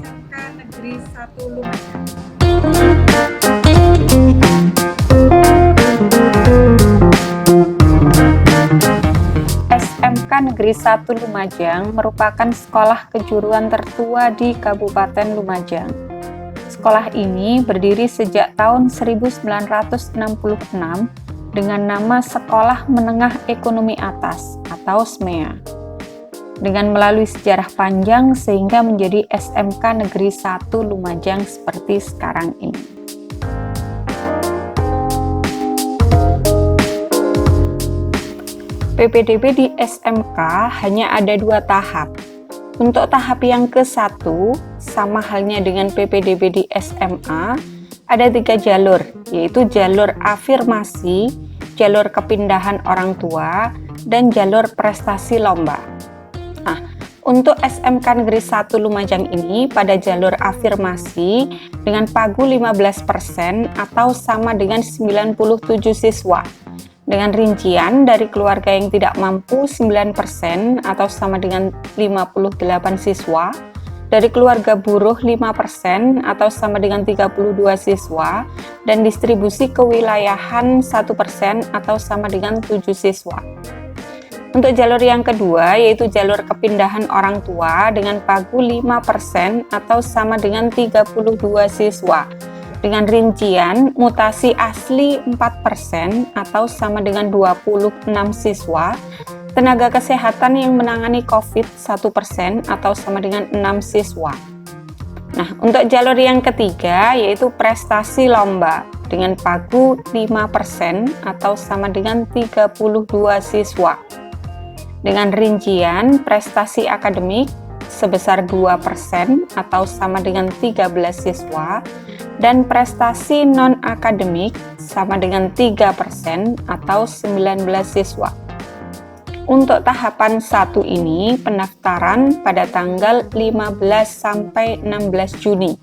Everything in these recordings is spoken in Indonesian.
SMK Negeri 1 Lumajang. SMK Negeri 1 Lumajang merupakan sekolah kejuruan tertua di Kabupaten Lumajang. Sekolah ini berdiri sejak tahun 1966 dengan nama Sekolah Menengah Ekonomi Atas atau SMEA. Dengan melalui sejarah panjang sehingga menjadi SMK Negeri 1 Lumajang seperti sekarang ini. PPDB di SMK hanya ada 2 tahap. Untuk tahap yang ke-1, sama halnya dengan PPDB di SMA, ada 3 jalur, yaitu jalur afirmasi, jalur kepindahan orang tua, dan jalur prestasi lomba. Nah, untuk SMK Negeri 1 Lumajang ini pada jalur afirmasi dengan pagu 15% atau sama dengan 97 siswa. Dengan rincian dari keluarga yang tidak mampu 9% atau sama dengan 58 siswa, dari keluarga buruh 5% atau sama dengan 32 siswa, dan distribusi kewilayahan 1% atau sama dengan 7 siswa. Untuk jalur yang kedua yaitu jalur kepindahan orang tua dengan pagu 5% atau sama dengan 32 siswa. Dengan rincian mutasi asli 4% atau sama dengan 26 siswa, tenaga kesehatan yang menangani COVID 1% atau sama dengan 6 siswa. Nah, untuk jalur yang ketiga yaitu prestasi lomba dengan pagu 5% atau sama dengan 32 siswa. Dengan rincian prestasi akademik sebesar 2% atau sama dengan 13 siswa, dan prestasi non-akademik sama dengan 3% atau 19 siswa. Untuk tahapan 1 ini pendaftaran pada tanggal 15 sampai 16 Juni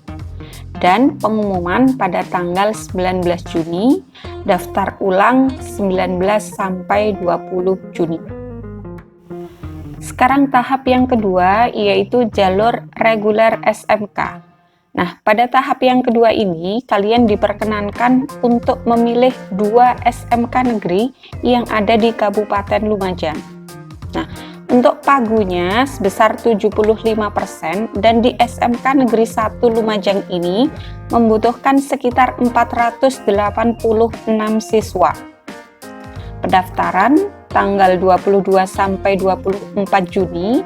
dan pengumuman pada tanggal 19 Juni, daftar ulang 19 sampai 20 Juni. Sekarang tahap yang kedua yaitu jalur reguler SMK. Nah, pada tahap yang kedua ini kalian diperkenankan untuk memilih 2 SMK negeri yang ada di Kabupaten Lumajang. Nah, untuk pagunya sebesar 75% dan di SMK Negeri 1 Lumajang ini membutuhkan sekitar 486 siswa. Pendaftaran tanggal 22 sampai 24 Juni,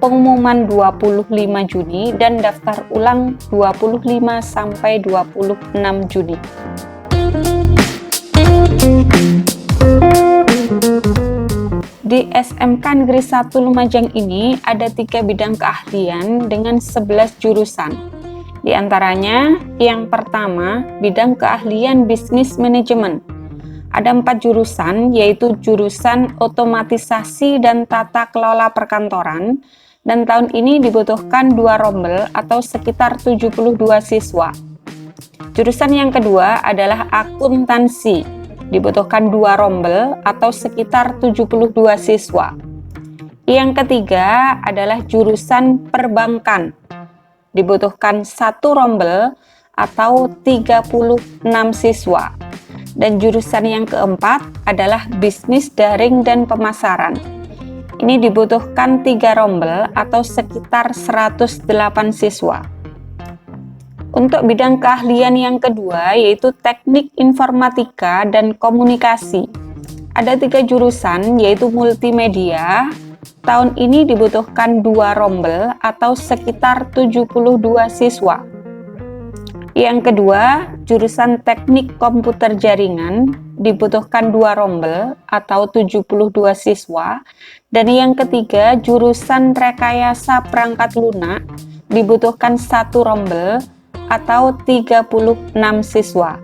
pengumuman 25 Juni, dan daftar ulang 25 sampai 26 Juni. Di SMK Negeri 1 Lumajang ini ada 3 bidang keahlian dengan 11 jurusan. Di antaranya, yang pertama, bidang keahlian bisnis manajemen. Ada 4 jurusan, yaitu jurusan otomatisasi dan tata kelola perkantoran, dan tahun ini dibutuhkan 2 rombel atau sekitar 72 siswa. Jurusan yang kedua adalah akuntansi, dibutuhkan 2 rombel atau sekitar 72 siswa. Yang ketiga adalah jurusan perbankan, dibutuhkan 1 rombel atau 36 siswa. Dan jurusan yang keempat adalah bisnis daring dan pemasaran. Ini dibutuhkan 3 rombel atau sekitar 108 siswa. Untuk bidang keahlian yang kedua yaitu teknik informatika dan komunikasi. Ada 3 jurusan yaitu multimedia. Tahun ini dibutuhkan 2 rombel atau sekitar 72 siswa. Yang kedua, jurusan teknik komputer jaringan dibutuhkan 2 rombel atau 72 siswa. Dan yang ketiga, jurusan rekayasa perangkat lunak dibutuhkan 1 rombel atau 36 siswa.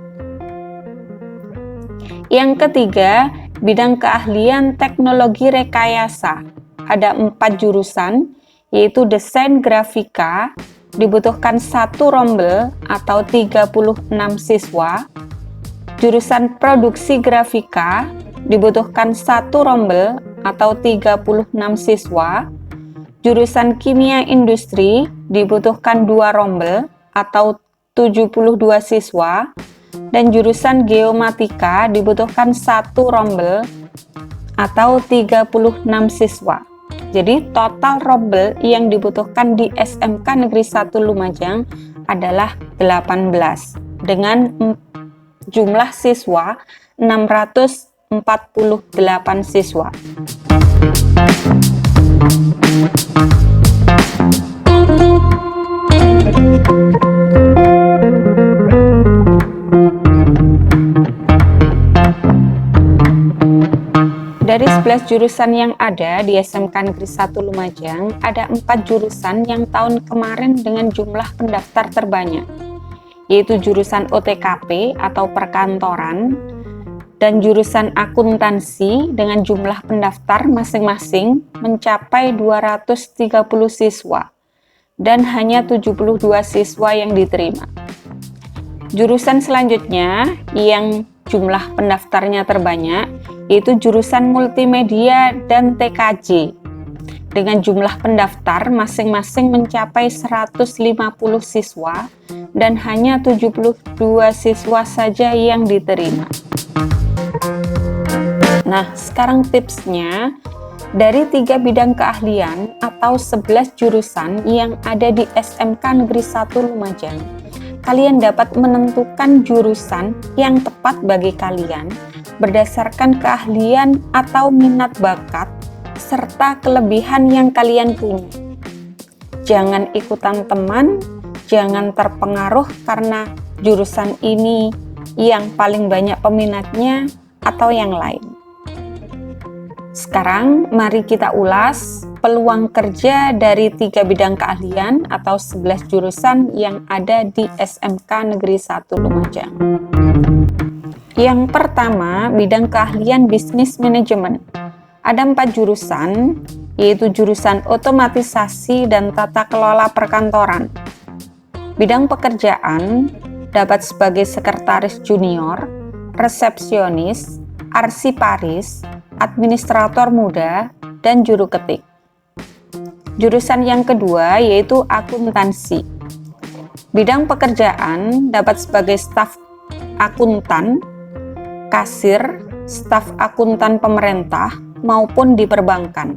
Yang ketiga, bidang keahlian teknologi rekayasa. Ada 4 jurusan, yaitu desain grafika, dibutuhkan 1 rombel atau 36 siswa. Jurusan produksi grafika dibutuhkan 1 rombel atau 36 siswa. Jurusan kimia industri dibutuhkan 2 rombel atau 72 siswa, dan jurusan Geomatika dibutuhkan 1 rombel atau 36 siswa. Jadi total rombel yang dibutuhkan di SMK Negeri 1 Lumajang adalah 18 dengan jumlah siswa 648 siswa. Dari 11 jurusan yang ada di SMK Negeri 1 Lumajang, ada 4 jurusan yang tahun kemarin dengan jumlah pendaftar terbanyak, yaitu jurusan OTKP atau perkantoran, dan jurusan akuntansi dengan jumlah pendaftar masing-masing mencapai 230 siswa, dan hanya 72 siswa yang diterima. Jurusan selanjutnya yang jumlah pendaftarnya terbanyak yaitu jurusan multimedia dan TKJ dengan jumlah pendaftar masing-masing mencapai 150 siswa dan hanya 72 siswa saja yang diterima. Nah, sekarang tipsnya, dari 3 bidang keahlian atau 11 jurusan yang ada di SMK Negeri 1 Lumajang, kalian dapat menentukan jurusan yang tepat bagi kalian berdasarkan keahlian atau minat bakat serta kelebihan yang kalian punya. Jangan ikutan teman, jangan terpengaruh karena jurusan ini yang paling banyak peminatnya atau yang lain. Sekarang mari kita ulas peluang kerja dari 3 bidang keahlian atau 11 jurusan yang ada di SMK Negeri 1 Lumajang. Yang pertama, bidang keahlian bisnis manajemen. Ada 4 jurusan, yaitu jurusan otomatisasi dan tata kelola perkantoran. Bidang pekerjaan dapat sebagai sekretaris junior, resepsionis, arsiparis, administrator muda, dan juru ketik. Jurusan yang kedua yaitu akuntansi. Bidang pekerjaan dapat sebagai staf akuntan, kasir, staf akuntan pemerintah, maupun di perbankan.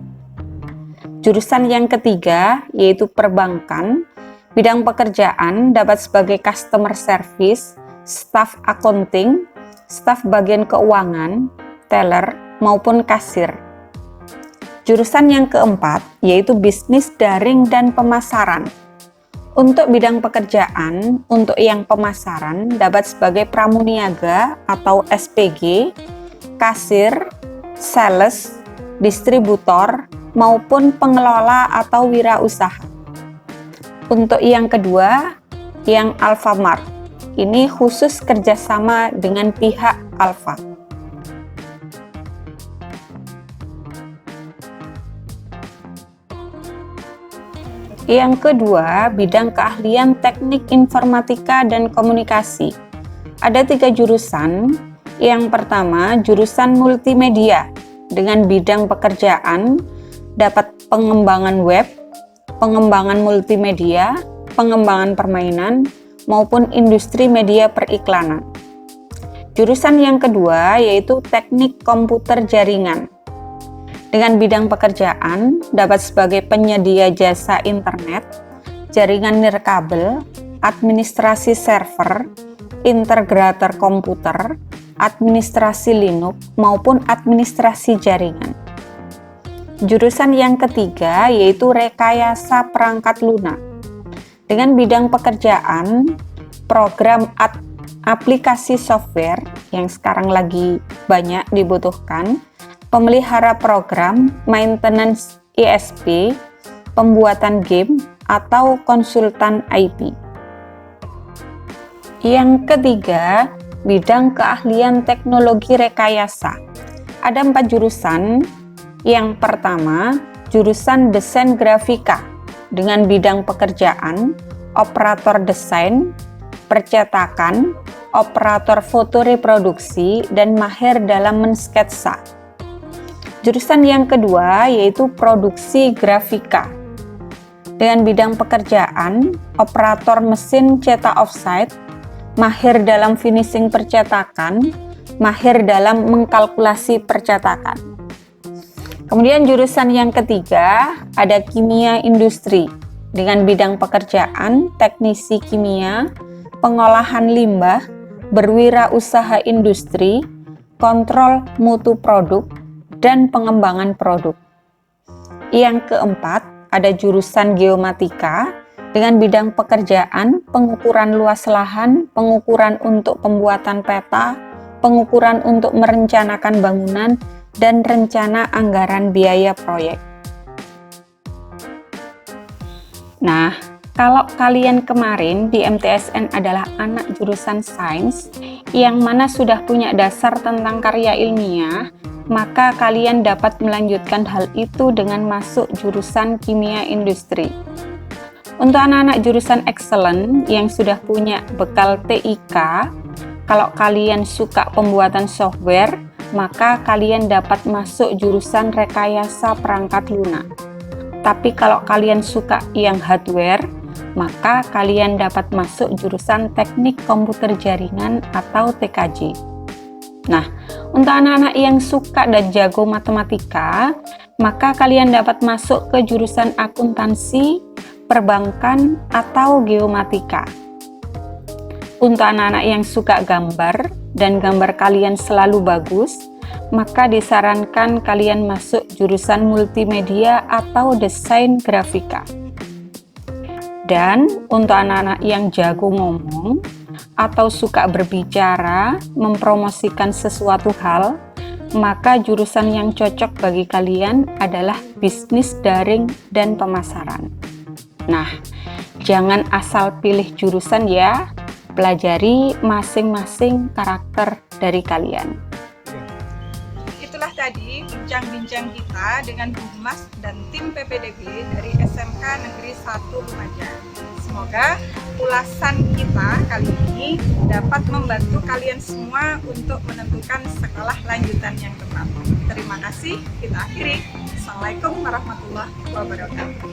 Jurusan yang ketiga yaitu perbankan. Bidang pekerjaan dapat sebagai customer service, staf accounting, staf bagian keuangan, teller, maupun kasir. Jurusan yang keempat yaitu bisnis daring dan pemasaran. Untuk bidang pekerjaan, untuk yang pemasaran dapat sebagai pramuniaga atau SPG, kasir, sales, distributor, maupun pengelola atau wirausaha. Untuk yang kedua, yang Alfamart. Ini khusus kerjasama dengan pihak Alfa. Yang kedua, bidang keahlian teknik informatika dan komunikasi. Ada 3 jurusan. Yang pertama, jurusan multimedia dengan bidang pekerjaan dapat pengembangan web, pengembangan multimedia, pengembangan permainan, maupun industri media periklanan. Jurusan yang kedua yaitu teknik komputer jaringan. Dengan bidang pekerjaan dapat sebagai penyedia jasa internet, jaringan nirkabel, administrasi server, integrator komputer, administrasi Linux, maupun administrasi jaringan. Jurusan yang ketiga yaitu rekayasa perangkat lunak. Dengan bidang pekerjaan, program aplikasi software yang sekarang lagi banyak dibutuhkan, pemelihara program, maintenance ISP, pembuatan game, atau konsultan IT. Yang ketiga, bidang keahlian teknologi rekayasa. Ada 4 jurusan. Yang pertama, jurusan desain grafika dengan bidang pekerjaan, operator desain, percetakan, operator foto reproduksi, dan mahir dalam mensketsa. Jurusan yang kedua yaitu produksi grafika dengan bidang pekerjaan, operator mesin cetak offset, mahir dalam finishing percetakan, mahir dalam mengkalkulasi percetakan. Kemudian jurusan yang ketiga ada kimia industri dengan bidang pekerjaan, teknisi kimia, pengolahan limbah, berwirausaha industri, kontrol mutu produk, dan pengembangan produk. Yang keempat ada jurusan geomatika dengan bidang pekerjaan, pengukuran luas lahan, pengukuran untuk pembuatan peta, pengukuran untuk merencanakan bangunan, dan rencana anggaran biaya proyek. Nah, kalau kalian kemarin di MTSN adalah anak jurusan sains yang mana sudah punya dasar tentang karya ilmiah, maka kalian dapat melanjutkan hal itu dengan masuk jurusan kimia industri. Untuk anak-anak jurusan excellent yang sudah punya bekal TIK, kalau kalian suka pembuatan software, maka kalian dapat masuk jurusan rekayasa perangkat lunak. Tapi kalau kalian suka yang hardware, maka kalian dapat masuk jurusan teknik komputer jaringan atau TKJ. Nah, untuk anak-anak yang suka dan jago matematika, maka kalian dapat masuk ke jurusan akuntansi, perbankan, atau geomatika. Untuk anak-anak yang suka gambar dan gambar kalian selalu bagus, maka disarankan kalian masuk jurusan multimedia atau desain grafika. Dan untuk anak-anak yang jago ngomong atau suka berbicara, mempromosikan sesuatu hal, maka jurusan yang cocok bagi kalian adalah bisnis daring dan pemasaran. Nah, jangan asal pilih jurusan ya, pelajari masing-masing karakter dari kalian. Itulah tadi bincang-bincang kita dengan Bu Mas dan tim PPDB dari SMK Negeri 1 Lumajang. Semoga ulasan kita kali ini dapat membantu kalian semua untuk menentukan sekolah lanjutan yang tepat. Terima kasih, kita akhiri. Assalamualaikum warahmatullahi wabarakatuh.